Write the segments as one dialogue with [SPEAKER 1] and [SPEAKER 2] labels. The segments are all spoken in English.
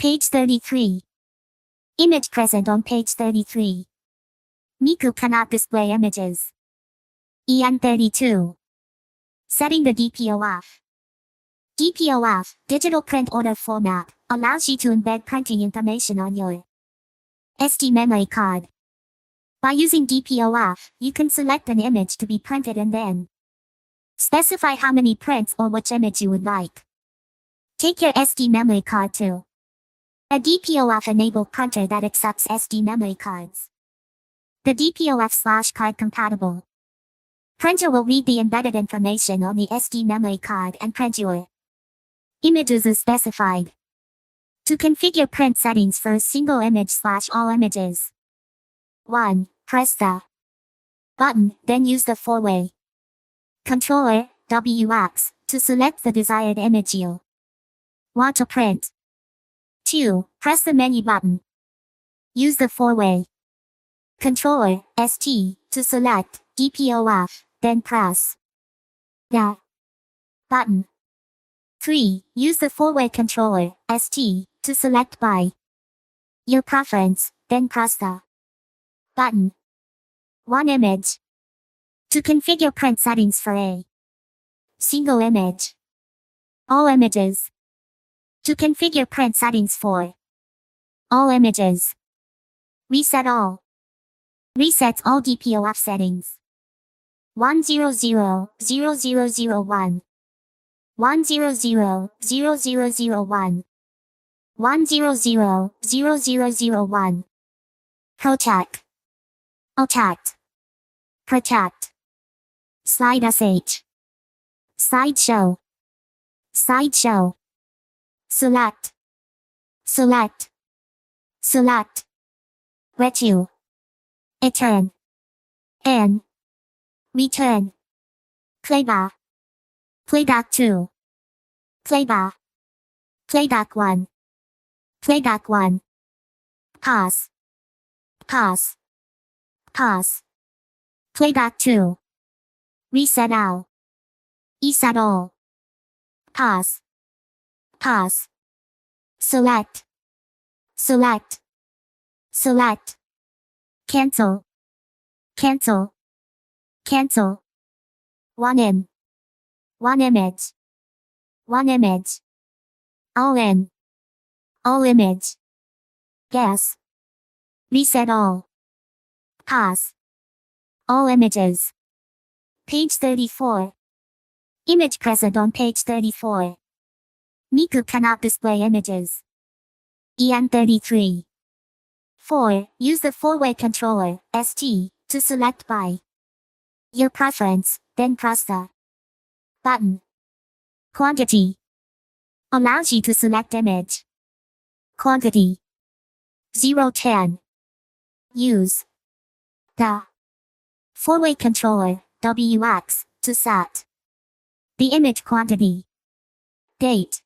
[SPEAKER 1] Page 33. Image present on page 33. Miku cannot display images. EN32. Setting the DPO off. DPO off, digital print order format, allows you to embed printing information on your SD memory card. By using DPO off, you can select an image to be printed and then specify how many prints or which image you would like. Take your SD memory card to a DPO off enabled printer that accepts SD memory cards. The DPO off/card compatible printer will read the embedded information on the SD memory card and print your images as specified. To configure print settings for a single image/all images. 1. Press the button, then use the four-way controller, WX, to select the desired image you want to print. 2. Press the menu button. Use the four-way controller, ST, to select DPO off, then press the button. 3. Use the four-way controller, ST, to select by your preference, then press the button. 1 image. To configure print settings for a single image. All images. To configure print settings for all images. Reset all. Resets all DPO off settings. 1000001. 1000001. 1000001. Protect. Protect. Protect. Slide SH. Slideshow. Slideshow. Select. Select. Select. Return. Return. N. Return. Playback. Playback 2. Playback. Playback 1. Playback 1. Pause. Pause. Pause. Playback 2. Reset all. Reset all. Pause. Pause. Select. Select. Select. Cancel. Cancel. Cancel. 1 in. 1 image. 1 image. All in. All image. Guess. Reset all. Pause. All images. Page 34. Image present on page 34. Miku cannot display images. EN33. 4. Use the four-way controller, ST, to select by your preference, then press the button. Quantity. Allows you to select image. Quantity. 010. Use the four-way controller, WX, to set the image quantity. Date.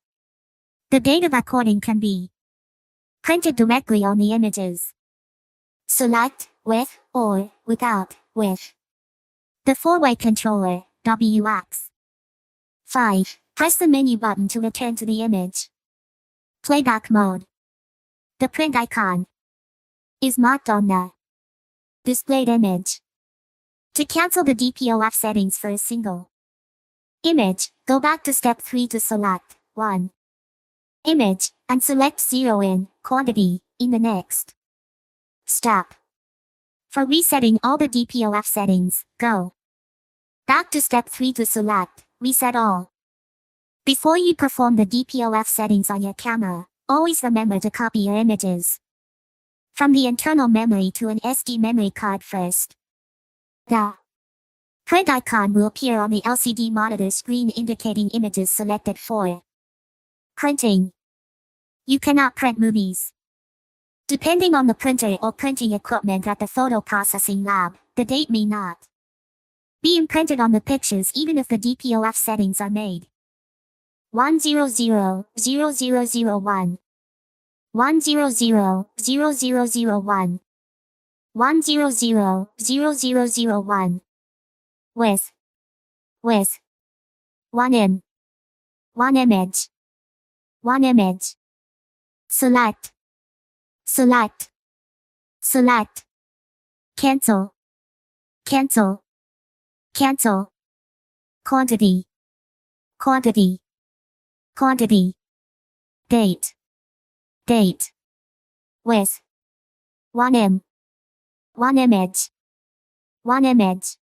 [SPEAKER 1] The date of recording can be printed directly on the images. Select, with, or, without, with the four-way controller, WX. 5. Press the menu button to return to the image. Playback mode. The print icon is marked on the displayed image. To cancel the DPO off settings for a single image, go back to step 3 to select 1 image and select 0 in quantity in the next step. For resetting all the DPO off settings, go back to step 3 to select reset all. Before you perform the DPO off settings on your camera, always remember to copy your images from the internal memory to an SD memory card first. The print icon will appear on the LCD monitor screen indicating images selected for printing. You cannot print movies. Depending on the printer or printing equipment at the photo processing lab, the date may not be imprinted on the pictures even if the DPO off settings are made. 1000001. 1000001. 1000001. With 1 in. 1 image. 1 image. select, select, select, cancel, cancel, cancel, quantity, quantity, quantity, date, date, with, 1M, 1 image, 1 image,